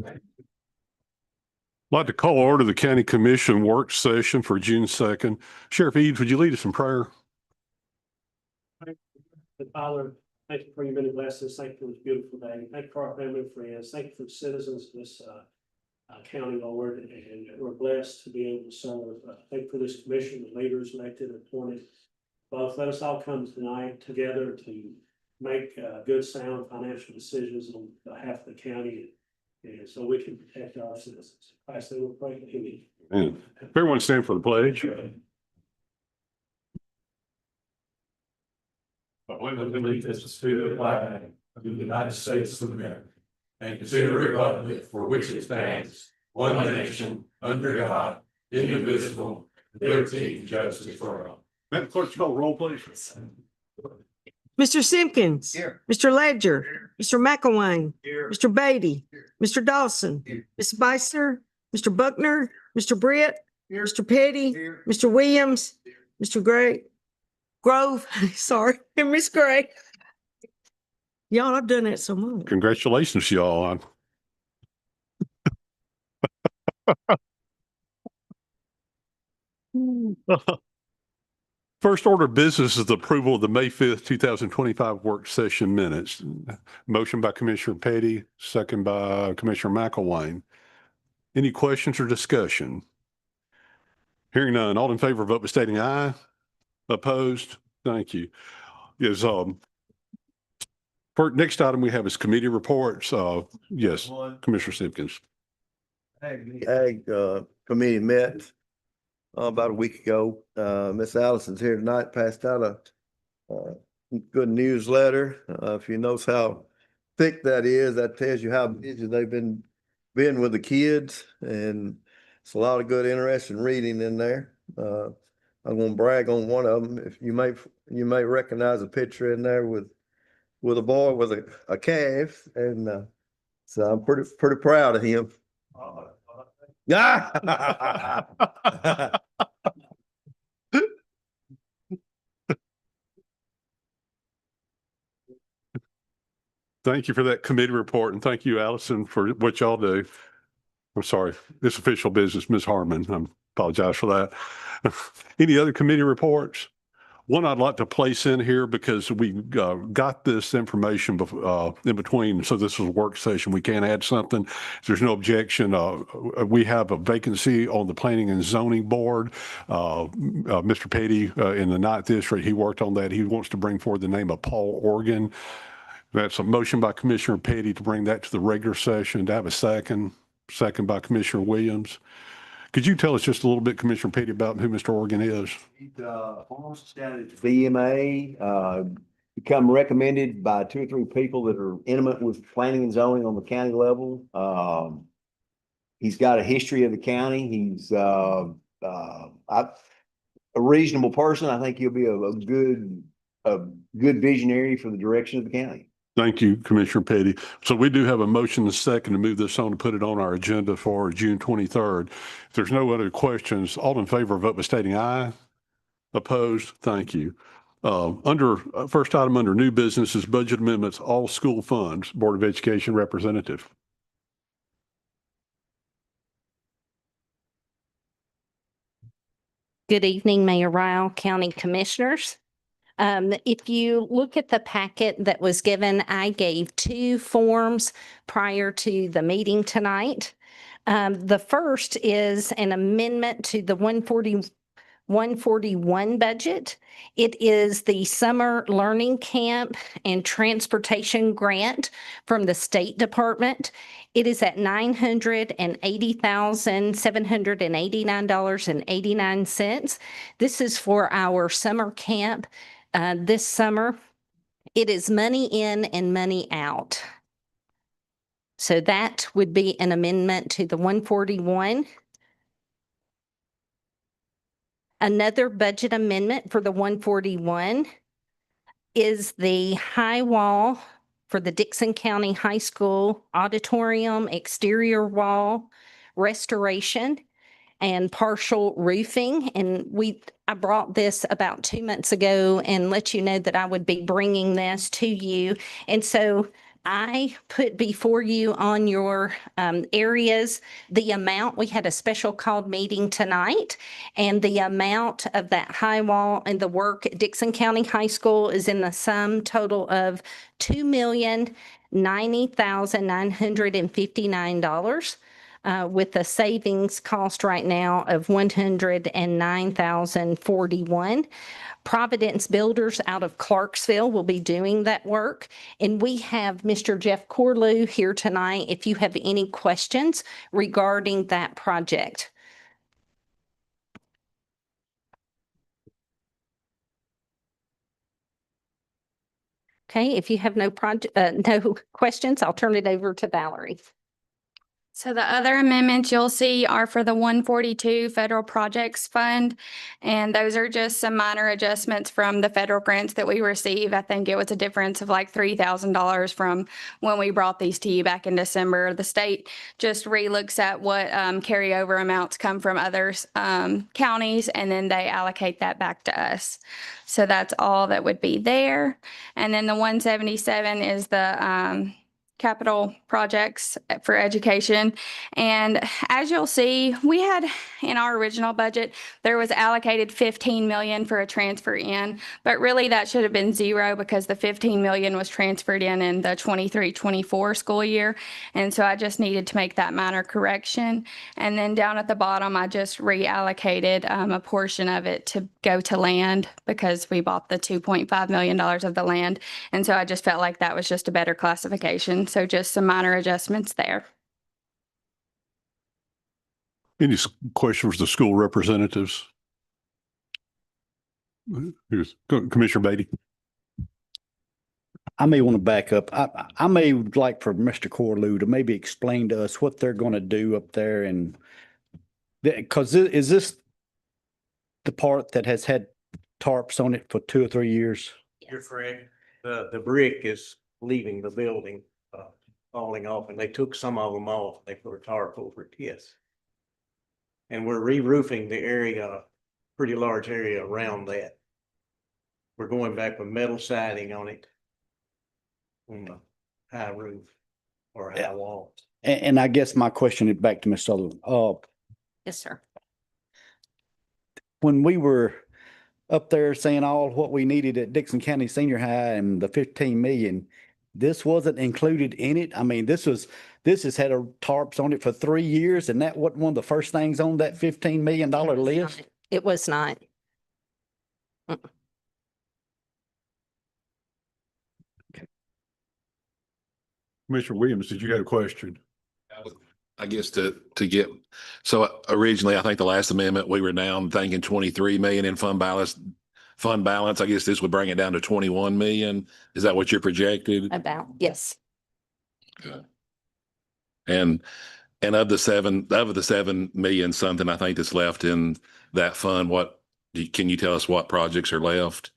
I'd like to call order the County Commission work session for June 2nd. Sheriff Eads, would you lead us in prayer? Father, thank you for your many blessings. Thank you for this beautiful day. Thank you for our family and friends. Thank you for the citizens of this county, Lord, and we're blessed to be able to serve. Thank you for this commission, the leaders elected and appointed. Both let us all come tonight together to make good, sound financial decisions on behalf of the county, and so we can protect our citizens. I say we'll pray. Amen. Everyone stand for the pledge. With allegiance to the flag of the United States of America, and to the republic for which it stands, one nation, under God, indivisible, with liberty and justice for all. Madam Clerk, call roll, please. Mr. Simpkins. Here. Mr. Ledger. Mr. McElwain. Here. Mr. Beatty. Mr. Dawson. Ms. Beister. Mr. Buckner. Mr. Britt. Mr. Petty. Mr. Williams. Mr. Grove, sorry, and Miss Gray. Y'all, I've done that so much. Congratulations, y'all. First order of business is the approval of the May 5th, 2025 work session minutes. Motion by Commissioner Petty, second by Commissioner McElwain. Any questions or discussion? Hearing none, all in favor, vote by stating aye. Opposed? Thank you. Yes, for next item we have is committee reports. Yes, Commissioner Simpkins. Ag committee met about a week ago. Miss Allison's here tonight, passed out a good newsletter. If you notice how thick that is, that tells you how busy they've been with the kids, and it's a lot of good, interesting reading in there. I'm going to brag on one of them. If you may recognize a picture in there with a boy with a calf, and so I'm pretty proud of him. Thank you for that committee report, and thank you, Allison, for what y'all do. I'm sorry, this official business, Ms. Harmon. I apologize for that. Any other committee reports? One I'd like to place in here because we got this information in between. So this is a work session. We can't add something. If there's no objection. We have a vacancy on the Planning and Zoning Board. Mr. Petty in the 9th District, he worked on that. He wants to bring forward the name of Paul Organ. That's a motion by Commissioner Petty to bring that to the regular session. To have a second by Commissioner Williams. Could you tell us just a little bit, Commissioner Petty, about who Mr. Organ is? He's down at VMA, become recommended by 2 or 3 people that are intimate with planning and zoning on the county level. He's got a history of the county. He's a reasonable person. I think he'll be a good visionary for the direction of the county. Thank you, Commissioner Petty. So we do have a motion and a second to move this on to put it on our agenda for June 23rd. If there's no other questions, all in favor, vote by stating aye. Opposed? Thank you. First item under new business is budget amendments, all school funds, Board of Education representative. Good evening, Mayor Ryle, County Commissioners. If you look at the packet that was given, I gave 2 forms prior to the meeting tonight. The first is an amendment to the 141 budget. It is the summer learning camp and transportation grant from the State Department. It is at $980,789.89. This is for our summer camp. This summer, it is money in and money out. So that would be an amendment to the 141. Another budget amendment for the 141 is the high wall for the Dickson County High School auditorium exterior wall restoration and partial roofing. And I brought this about 2 months ago and let you know that I would be bringing this to you. And so I put before you on your areas the amount. We had a special called meeting tonight, and the amount of that high wall and the work at Dickson County High School is in the sum total of $2,090,959. With a savings cost right now of $109,041. Providence Builders out of Clarksville will be doing that work. And we have Mr. Jeff Corlew here tonight if you have any questions regarding that project. Okay, if you have no no questions, I'll turn it over to Valerie. So the other amendments you'll see are for the 142 Federal Projects Fund. And those are just some minor adjustments from the federal grants that we receive. I think it was a difference of like $3,000 from when we brought these to you back in December. The state just relooks at what carryover amounts come from other counties, and then they allocate that back to us. So that's all that would be there. And then the 177 is the capital projects for education. And as you'll see, we had in our original budget, there was allocated 15 million for a transfer in, but really that should have been zero because the 15 million was transferred in the 23-24 school year. And so I just needed to make that minor correction. And then down at the bottom, I just reallocated a portion of it to go to land because we bought the $2.5 million of the land. And so I just felt like that was just a better classification. So just some minor adjustments there. Any questions for the school representatives? Here's Commissioner Beatty. I may want to back up. I may would like for Mr. Corlew to maybe explain to us what they're going to do up there, and because is this the part that has had tarps on it for 2 or 3 years? You're correct. The brick is leaving the building, falling off, and they took some of them off. They put a tarp over it, yes. And we're re-roofing the area, pretty large area around that. We're going back with metal siding on it. On the high roof or high wall. And I guess my question is back to Ms. Sullivan. Yes, sir. When we were up there saying all what we needed at Dickson County Senior High and the 15 million, this wasn't included in it. I mean, this has had a tarps on it for 3 years, and that wasn't one of the first things on that $15 million list. It was not. Commissioner Williams, did you have a question? I guess to get, so originally, I think the last amendment, we were down thinking 23 million in fund balance. I guess this would bring it down to 21 million. Is that what you're projected? About, yes. Okay. And of the 7 million something, I think that's left in that fund, can you tell us what projects are left?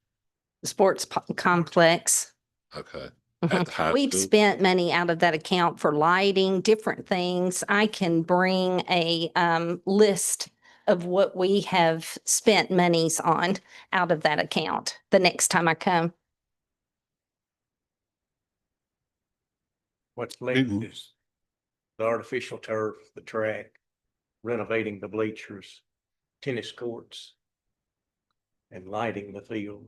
The sports complex. Okay. At the high We've school? spent money out of that account for lighting, different things. I can bring a list of what we have spent monies on out of that account the next time I come. What's left is the artificial turf, the track, renovating the bleachers, tennis courts, and lighting the field.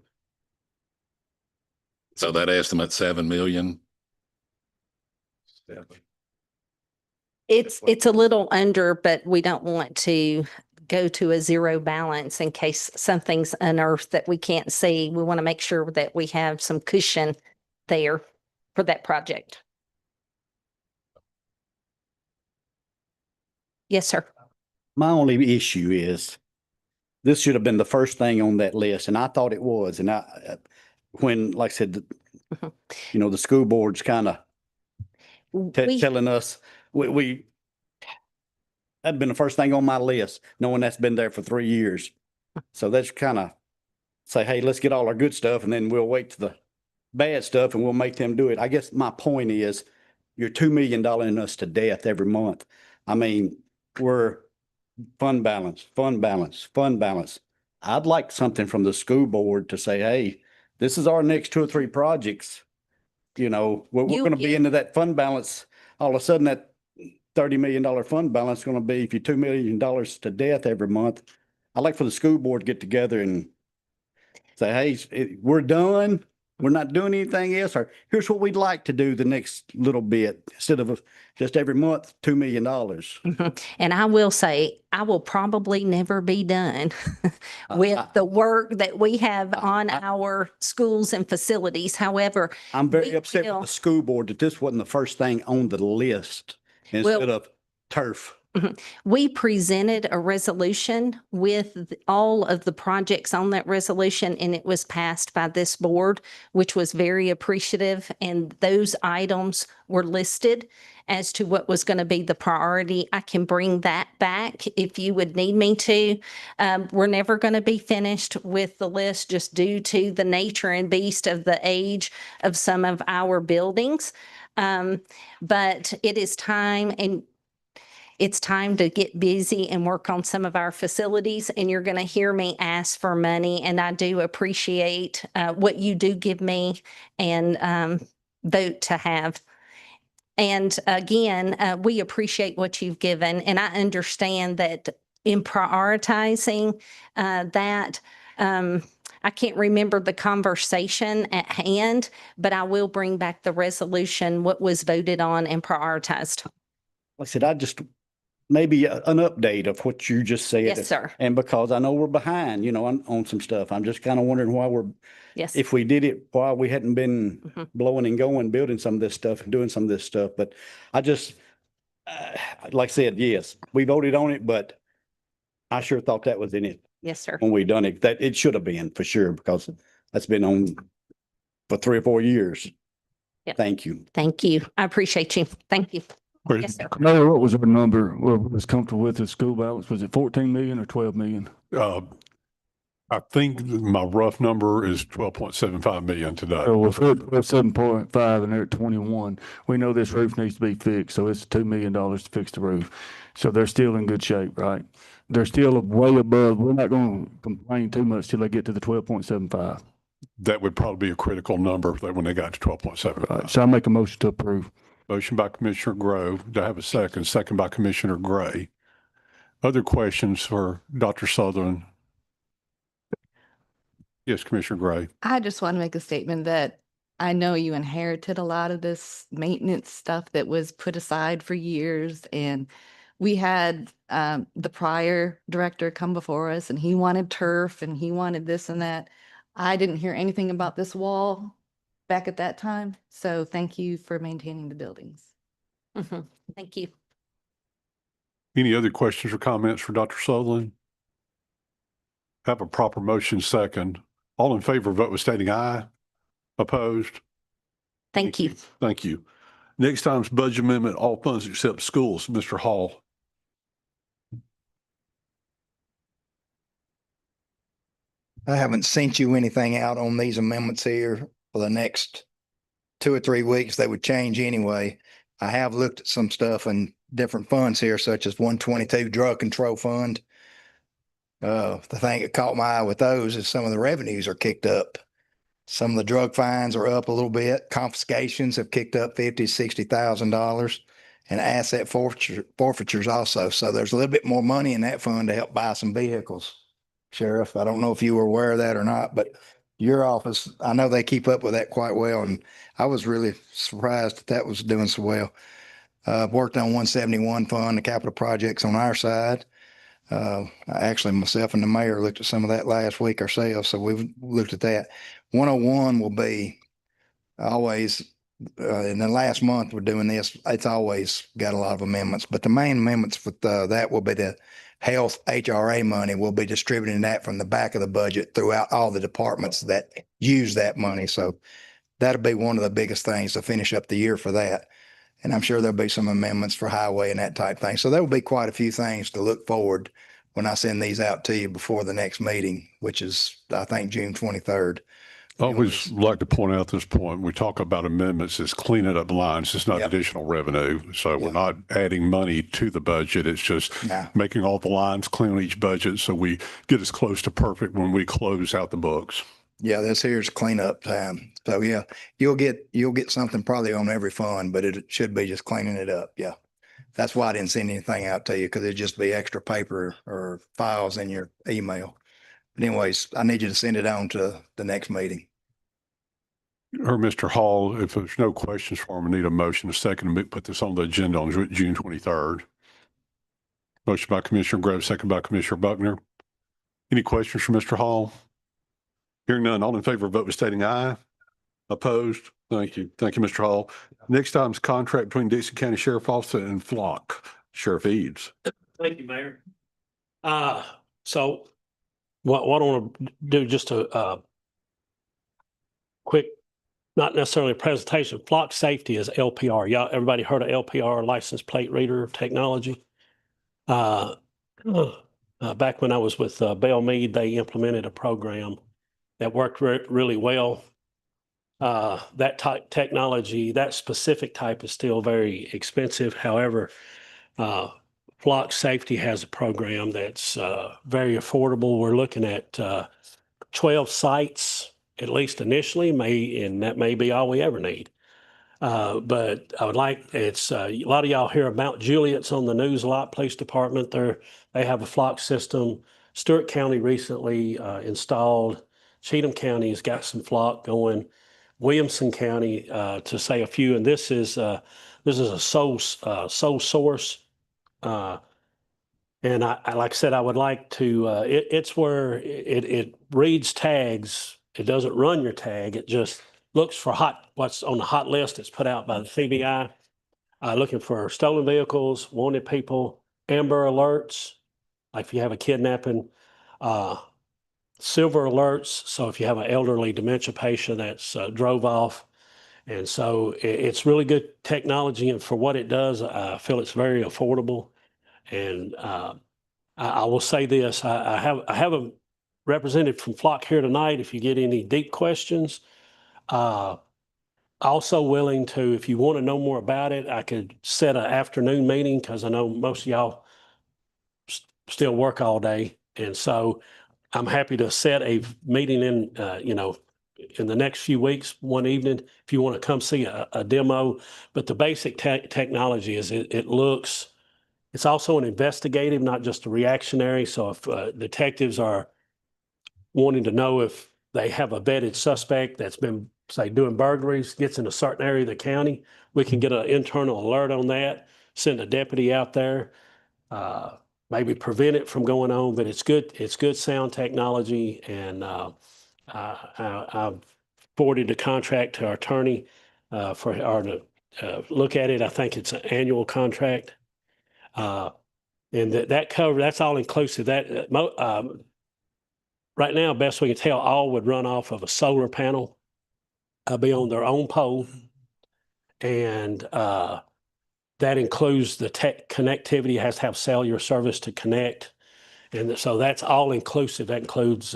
So that estimate 7 million. It's a little under, but we don't want to go to a zero balance in case something's unearthed that we can't see. We want to make sure that we have some cushion there for that project. Yes, sir. My only issue is this should have been the first thing on that list, and I thought it was. And when, like I said, the school board's kind of telling us that'd been the first thing on my list, knowing that's been there for 3 years. So that's kind of say, hey, let's get all our good stuff, and then we'll wait to the bad stuff and we'll make them do it. I guess my point is you're $2 million in us to death every month. I mean, we're fund balance. I'd like something from the school board to say, hey, this is our next 2 or 3 projects. you know, we're You gonna be can- into that fund balance. All of a sudden, that $30 million fund balance is gonna be, if you're $2 million to death every month. I'd like for the school board to get together and say, hey, we're done. We're not doing anything else, or here's what we'd like to do the next little bit, instead of just every month, $2 million. Mhm. And I will say, I will probably never be done with I- the work that we have I- on I- our schools and facilities. However, I'm very we upset will- with the school board that this wasn't the first thing on the list instead of turf. we presented a resolution with all of the projects on that resolution, and it was passed by this board, which was very appreciative. And those items were listed as to what was going to be the priority. I can bring that back if you would need me to. We're never going to be finished with the list just due to the nature and beast of the age of some of our buildings. But it is time, and it's time to get busy and work on some of our facilities, and you're going to hear me ask for money. And I do appreciate what you do give me and vote to have. And again, we appreciate what you've given. And I understand that in prioritizing that, I can't remember the conversation at hand, but I will bring back the resolution, what was voted on and prioritized. Like I said, maybe an update of what you just said. Yes, sir. And because I know we're behind, you know, on some stuff, I'm just kind of wondering why Yes. if we did it, why we hadn't been Mhm. blowing and going, building some of this stuff and doing some of this stuff. But I just, like I said, yes, we voted on it, but I sure thought that was in it Yes, sir. when we done it. That it should have been for sure, because that's been on for 3 or 4 years. Yeah. Thank you. Thank you. I appreciate you. Thank you. Great. Yes, sir. Mayor, what was our number? What was comfortable with the school balance? Was it 14 million or 12 million? I think my rough number is 12.75 million today. So we're 7.5 and they're at 21. We know this roof needs to be fixed, so it's $2 million to fix the roof. So they're still in good shape, right? They're still way above. We're not going to complain too much till they get to the 12.75. That would probably be a critical number when they got to 12.75. Right. So I make a motion to approve. Motion by Commissioner Grove. Do I have a second? Second by Commissioner Gray. Other questions for Dr. Sutherland? Yes, Commissioner Gray. I just want to make a statement that I know you inherited a lot of this maintenance stuff that was put aside for years. And we had the prior director come before us and he wanted turf and he wanted this and that. I didn't hear anything about this wall back at that time. So thank you for maintaining the buildings. Mhm. Thank you. Any other questions or comments for Dr. Sutherland? Have a proper motion second. All in favor, vote with stating aye. Opposed? Thank you. Thank you. Next item's budget amendment, all funds except schools. Mr. Hall. I haven't sent you anything out on these amendments here for the next 2 or 3 weeks. They would change anyway. I have looked at some stuff in different funds here, such as 122 Drug Control Fund. The thing that caught my eye with those is some of the revenues are kicked up. Some of the drug fines are up a little bit. Confiscations have kicked up $50,000-$60,000, and asset forfeitures also. So there's a little bit more money in that fund to help buy some vehicles. Sheriff, I don't know if you were aware of that or not, but your office, I know they keep up with that quite well, and I was really surprised that that was doing so well. Worked on 171 fund, the capital projects on our side. Actually, myself and the mayor looked at some of that last week ourselves, so we've looked at that. 101 will be always, in the last month we're doing this, it's always got a lot of amendments, but the main amendments with that will be the health HRA money. We'll be distributing that from the back of the budget throughout all the departments that use that money. So that'll be one of the biggest things to finish up the year for that. And I'm sure there'll be some amendments for highway and that type thing. So there will be quite a few things to look forward when I send these out to you before the next meeting, which is, I think, June 23rd. I always like to point out this point. We talk about amendments as cleaning up lines. It's not Yep. additional revenue. So we're Yep. not adding money to the budget. It's just Nah. making all the lines clean on each budget so we get as close to perfect when we close out the books. Yeah, this here's cleanup time. So yeah, you'll get something probably on every fund, but it should be just cleaning it up. Yeah. That's why I didn't send anything out to you because it'd just be extra paper or files in your email. But anyways, I need you to send it on to the next meeting. Or Mr. Hall, if there's no questions for him, I need a motion, a second, to put this on the agenda on June 23rd. Motion by Commissioner Grove, second by Commissioner Buckner. Any questions for Mr. Hall? Hearing none, all in favor, vote by stating aye. Opposed? Thank you. Thank you, Mr. Hall. Next item is contract between Dickson County Sheriff Office and Flock. Sheriff Eads. Thank you, Mayor. So what I want to do, just a quick, not necessarily a presentation. Flock Safety is LPR. Y'all, everybody heard of LPR, license plate reader technology? Back when I was with Bell Mead, they implemented a program that worked really well. That type technology, that specific type, is still very expensive. However, Flock Safety has a program that's very affordable. We're looking at 12 sites, at least initially, and that may be all we ever need. But I would like, it's a lot of y'all hear of Mount Juliet's on the news a lot, police department. They have a Flock system. Stewart County recently installed. Cheatham County has got some Flock going. Williamson County, to say a few, and this is a sole source. And I like I said, I would like to. It's where it reads tags. It doesn't run your tag. It just looks for what's on the hot list. It's put out by the CBI, looking for stolen vehicles, wanted people, amber alerts, like if you have a kidnapping. Silver alerts, so if you have an elderly dementia patient that's drove off. And so it's really good technology, and for what it does, I feel it's very affordable. And I will say this, I have a representative from Flock here tonight if you get any deep questions. Also willing to, if you want to know more about it, I could set an afternoon meeting because I know most of y'all still work all day. And so I'm happy to set a meeting in the next few weeks, one evening, if you want to come see a demo. But the basic technology is it's also an investigative, not just a reactionary. So if detectives are wanting to know if they have a vetted suspect that's been, say, doing burglaries, gets in a certain area of the county, we can get an internal alert on that, send a deputy out there. Maybe prevent it from going on, but it's good sound technology. And I've forwarded the contract to our attorney for our to look at it. I think it's an annual contract. And that's all inclusive. That right now, best we can tell, all would run off of a solar panel, be on their own pole. And that includes the tech connectivity, has to have cellular service to connect. And so that's all inclusive. That includes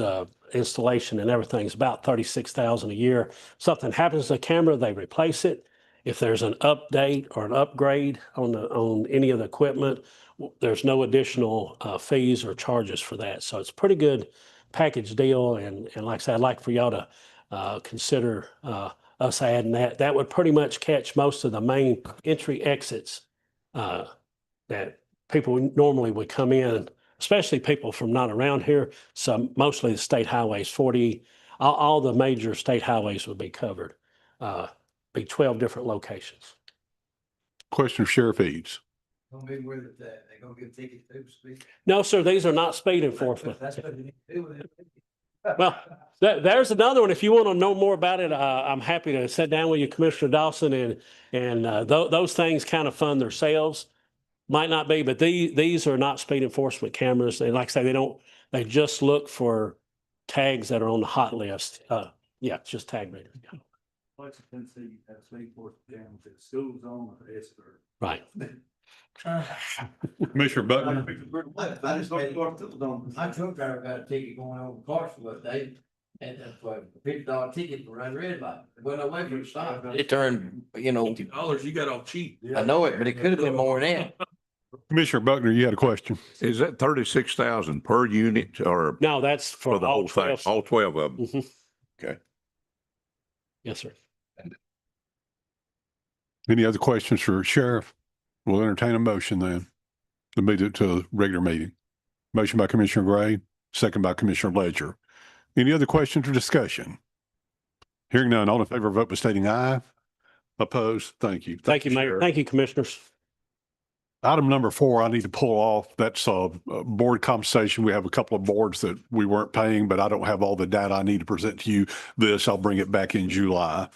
installation and everything. It's about $36,000 a year. Something happens to the camera, they replace it. If there's an update or an upgrade on any of the equipment, there's no additional fees or charges for that. So it's a pretty good package deal. And like I said, I'd like for y'all to consider us adding that. That would pretty much catch most of the main entry exits that people normally would come in, especially people from not around here. So mostly the state highways, 40, all the major state highways would be covered. Be 12 different locations. Question of Sheriff Eads. Gonna be with it that they gonna give tickets to speed. No, sir, these are not speed enforcement. Well, there's another one. If you want to know more about it, I'm happy to sit down with you, Commissioner Dawson, and those things kind of fund themselves. Might not be, but these are not speed enforcement cameras. And like I say, they just look for tags that are on the hot list. Yeah, it's just tag readers. Right. Commissioner Butler. My truck driver got a ticket going over Clarksville that day, and for $50 ticket for running red light. Went away from the stop. It turned, $50 you got off cheap. I know it, but it could have been more than that. Commissioner Buckner, you had a question. Is that 36,000 per unit or No, that's for the all whole thing, 12. all 12 of them? Mhm. Yes, sir. Any other questions for Sheriff? We'll entertain a motion then to move it to a regular meeting. Motion by Commissioner Gray, second by Commissioner Ledger. Any other questions or discussion? Hearing none, all in favor, vote by stating aye. Opposed? Thank you. Thank you, Mayor. Sheriff. Thank you, Commissioners. Item number 4, I need to pull off. That's board compensation. We have a couple of boards that we weren't paying, but I don't have all the data I need to present to you. I'll bring it back in July.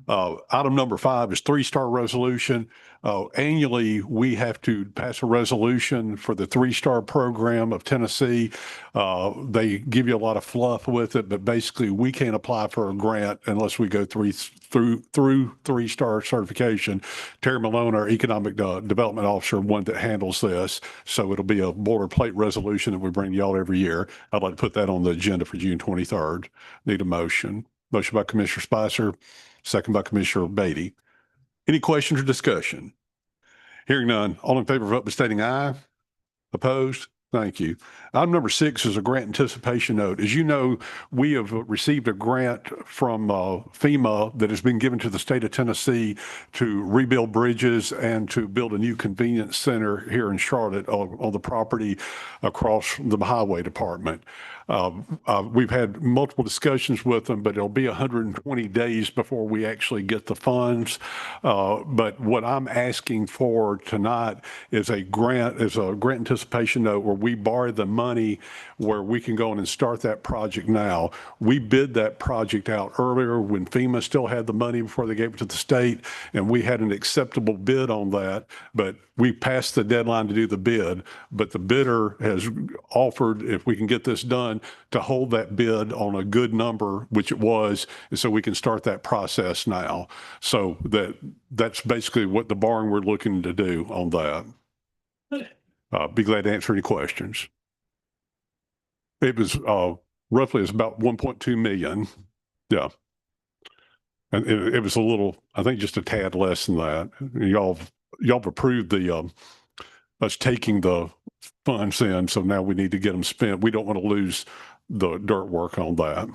Item number 5 is 3-star resolution. Annually, we have to pass a resolution for the 3-star program of Tennessee. They give you a lot of fluff with it, but basically we can't apply for a grant unless we go through 3-star certification. Terry Malone, our economic development officer, one that handles this. So it'll be a boilerplate resolution that we bring y'all every year. I'd like to put that on the agenda for June 23rd. Need a motion. Motion by Commissioner Spicer, second by Commissioner Beatty. Any questions or discussion? Hearing none, all in favor, vote by stating aye. Opposed? Thank you. Item number 6 is a grant anticipation note. As you know, we have received a grant from FEMA that has been given to the state of Tennessee to rebuild bridges and to build a new convenience center here in Charlotte on the property across the highway department. We've had multiple discussions with them, but it'll be 120 days before we actually get the funds. But what I'm asking for tonight is a grant anticipation note where we borrow the money where we can go in and start that project now. We bid that project out earlier when FEMA still had the money before they gave it to the state, and we had an acceptable bid on that, but we passed the deadline to do the bid. But the bidder has offered, if we can get this done, to hold that bid on a good number, which it was, and so we can start that process now. So that's basically what the borrowing we're looking to do on that. Be glad to answer any questions. It was roughly, it's about 1.2 million. Yeah. And it was a little, I think just a tad less than that. Y'all have approved us taking the funds in, so now we need to get them spent. We don't want to lose the dirt work on that.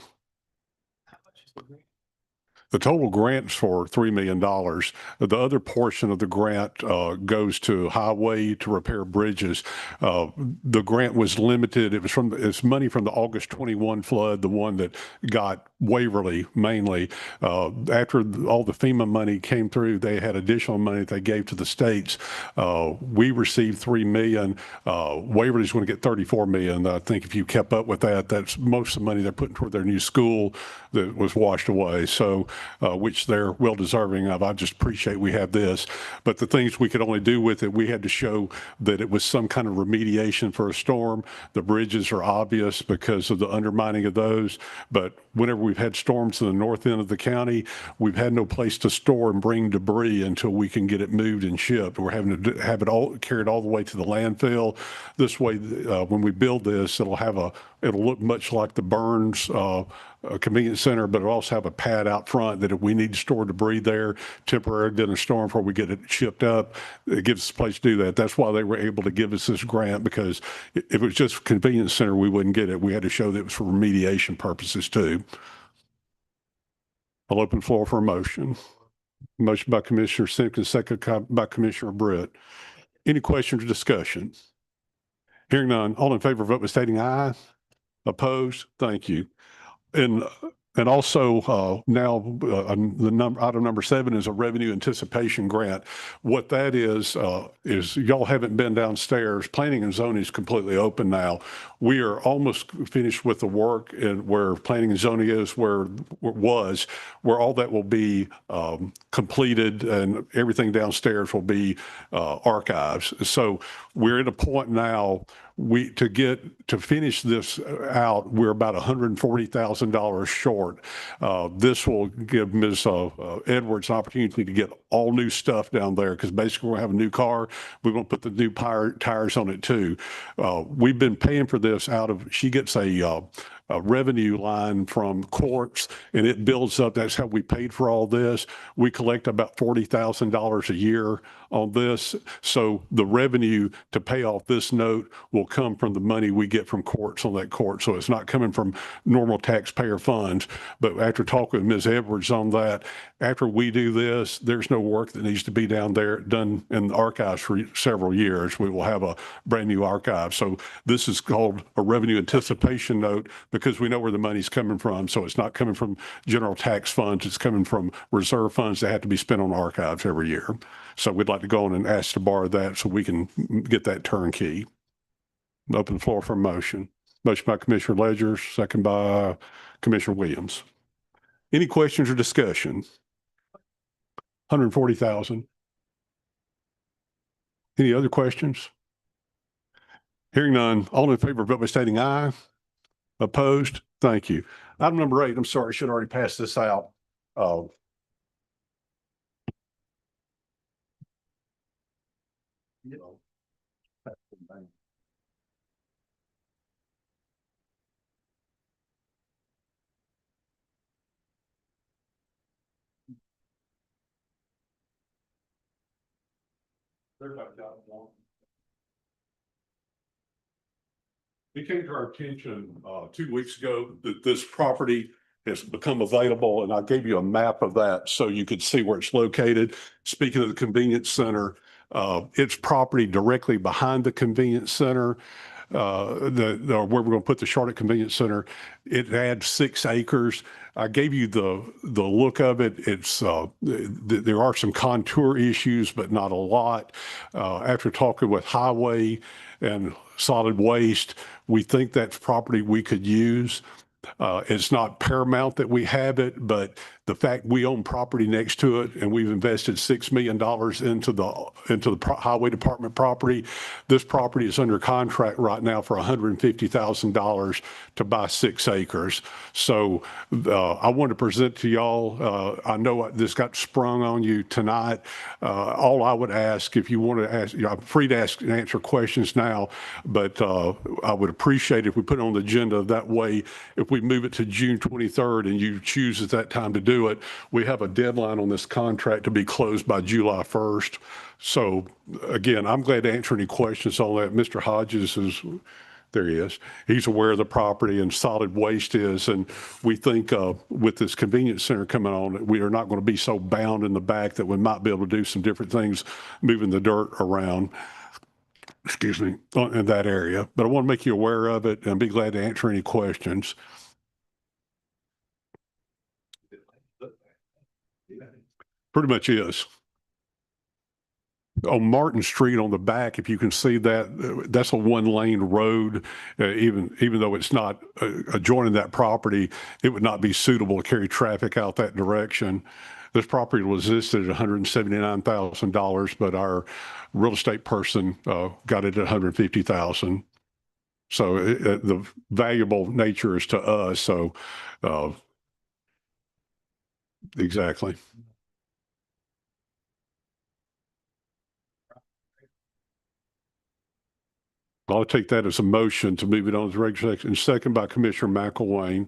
The total grant's for $3 million. The other portion of the grant goes to highway to repair bridges. The grant was limited. It's money from the August 21 flood, the one that got Waverly mainly. After all the FEMA money came through, they had additional money that they gave to the states. We received $3 million. Waverly's going to get $34 million. I think if you kept up with that, that's most of the money they're putting toward their new school that was washed away. So, which they're well deserving of. I just appreciate we have this. But the things we could only do with it, we had to show that it was some kind of remediation for a storm. The bridges are obvious because of the undermining of those. But whenever we've had storms in the north end of the county, we've had no place to store and bring debris until we can get it moved and shipped. We're having to have it all carried all the way to the landfill. This way, when we build this, it'll look much like the Burns convenience center, but it'll also have a pad out front that if we need to store debris there temporarily in a storm before we get it shipped up, it gives us a place to do that. That's why they were able to give us this grant, because if it was just a convenience center, we wouldn't get it. We had to show that it was for remediation purposes too. I'll open the floor for a motion. Motion by Commissioner Simpkins, second by Commissioner Britt. Any questions or discussion? Hearing none, all in favor, vote by stating aye. Opposed? Thank you. And also now item number 7 is a revenue anticipation grant. What that is y'all haven't been downstairs. Planning and zoning is completely open now. We are almost finished with the work, and where planning and zoning is, where all that will be completed, and everything downstairs will be archives. So we're at a point now to finish this out, we're about $140,000 short. This will give Ms. Edwards an opportunity to get all new stuff down there, because basically we'll have a new car. We're going to put the new tires on it too. We've been paying for this she gets a revenue line from courts, and it builds up. That's how we paid for all this. We collect about $40,000 a year on this. So the revenue to pay off this note will come from the money we get from courts on that court. So it's not coming from normal taxpayer funds. But after talking with Ms. Edwards on that, after we do this, there's no work that needs to be down there done in the archives for several years. We will have a brand new archive. So this is called a revenue anticipation note because we know where the money's coming from. So it's not coming from general tax funds. It's coming from reserve funds that have to be spent on archives every year. So we'd like to go on and ask to borrow that so we can get that turnkey. Open the floor for a motion. Motion by Commissioner Ledger, second by Commissioner Williams. Any questions or discussion? 140,000. Any other questions? Hearing none, all in favor, vote by stating aye. Opposed? Thank you. Item number 8, I'm sorry, I should already pass this out. It came to our attention 2 weeks ago that this property has become available, and I gave you a map of that so you could see where it's located. Speaking of the convenience center, it's property directly behind the convenience center. Where we're going to put the Charlotte Convenience Center, it adds 6 acres. I gave you the look of it. It's there are some contour issues, but not a lot. After talking with Highway and Solid Waste, we think that's property we could use. It's not paramount that we have it, but the fact we own property next to it and we've invested $6 million into the highway department property. This property is under contract right now for $150,000 to buy 6 acres. So I want to present to y'all, I know this got sprung on you tonight. All I would ask, if you want to ask, I'm free to ask and answer questions now, but I would appreciate if we put it on the agenda. That way, if we move it to June 23rd and you choose at that time to do it, we have a deadline on this contract to be closed by July 1st. So again, I'm glad to answer any questions on that. Mr. Hodges is, there he is. He's aware of the property and Solid Waste is. And we think with this convenience center coming on, we are not going to be so bound in the back that we might be able to do some different things, moving the dirt around, excuse me, in that area. But I want to make you aware of it and be glad to answer any questions. Pretty much is. On Martin Street on the back, if you can see that, that's a 1-lane road. Even though it's not adjoining that property, it would not be suitable to carry traffic out that direction. This property was listed at $179,000, but our real estate person got it at $150,000. So the valuable nature is to us. So exactly. I'll take that as a motion to move it on to regular section. Second by Commissioner McElwain.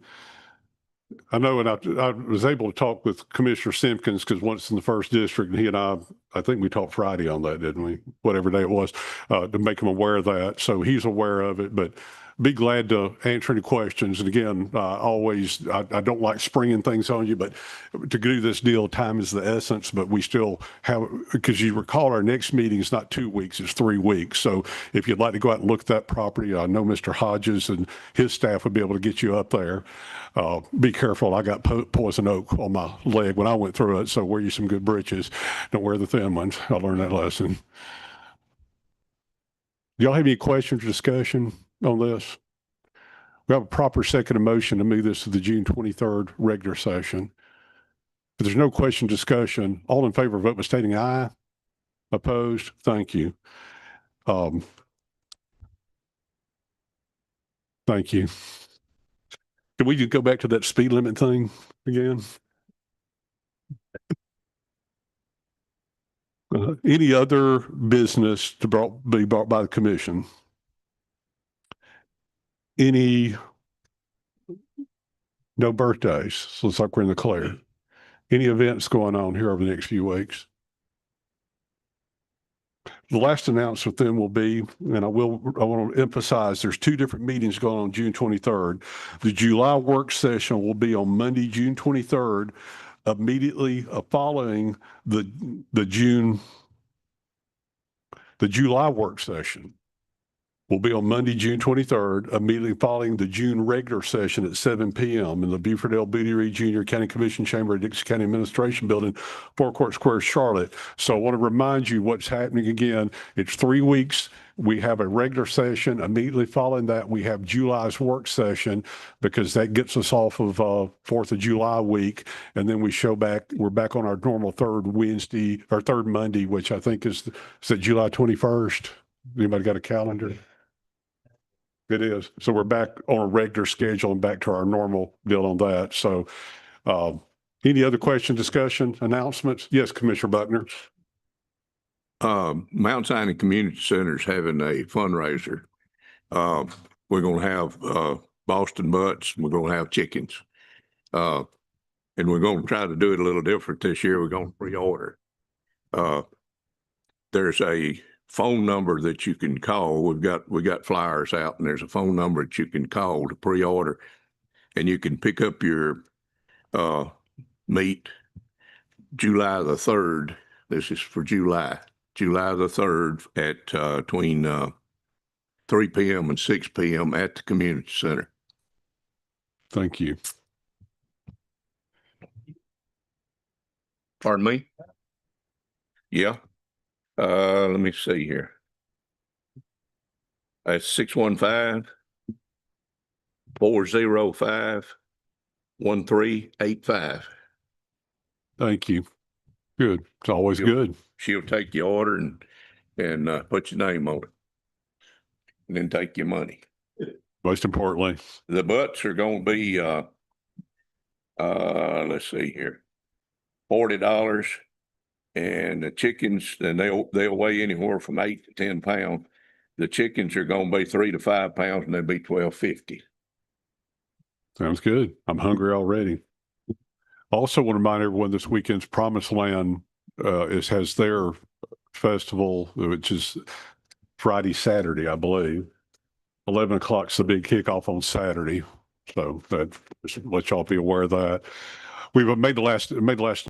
I know, and I was able to talk with Commissioner Simpkins because once in the first district, and he and I think we talked Friday on that, didn't we? Whatever day it was, to make him aware of that. So he's aware of it, but be glad to answer any questions. And again, I don't like springing things on you, but to do this deal, time is the essence, but we still have, because you recall our next meeting is not 2 weeks, it's 3 weeks. So if you'd like to go out and look at that property, I know Mr. Hodges and his staff would be able to get you up there. Be careful. I got poison oak on my leg when I went through it. So wear you some good breeches. Don't wear the thin ones. I learned that lesson. Do y'all have any questions or discussion on this? We have a proper second motion to move this to the June 23rd regular session. If there's no question, discussion, all in favor, vote by stating aye. Opposed? Thank you. Thank you. Can we just go back to that speed limit thing again? Any other business to be brought by the commission? Any No birthdays. So it's like we're in the clear. Any events going on here over the next few weeks? The last announcement then will be, and I want to emphasize, there's two different meetings going on June 23rd. The July work session will be on Monday, June 23rd, immediately following the July work session. Will be on Monday, June 23rd, immediately following the June regular session at 7 p.m. in the Buford L. Booty Reed Jr. County Commission Chamber at Dickson County Administration Building, Forecourt Square, Charlotte. So I want to remind you what's happening again. It's 3 weeks. We have a regular session. Immediately following that, we have July's work session because that gets us off of 4th of July week. And then we're back on our normal third Monday, which I think is it July 21st? Anybody got a calendar? It is. So we're back on a regular schedule and back to our normal deal on that. So any other question, discussion, announcements? Yes, Commissioner Buckner. Mount Sinai Community Center is having a fundraiser. We're going to have Boston butts. We're going to have chickens. And we're going to try to do it a little different this year. We're going to pre-order. There's a phone number that you can call. We got flyers out, and there's a phone number that you can call to pre-order, and you can pick up your meat July the 3rd. This is for July the 3rd at between 3 p.m. and 6 p.m. at the community center. Thank you. Pardon me? Yeah. Let me see here. That's 615-405-1385. Thank you. Good. It's always good. She'll take your order and put your name on it, and then take your money. Most importantly, the butts are going to be let's see here, $40. And the chickens, and they'll weigh anywhere from 8 to 10 pounds. The chickens are going to be 3 to 5 pounds, and they'll be $12.50. Sounds good. I'm hungry already. Also want to remind everyone this weekend's Promised Land has their festival, which is Friday, Saturday, I believe. 11 o'clock's the big kickoff on Saturday. So that just let y'all be aware of that. We've made the last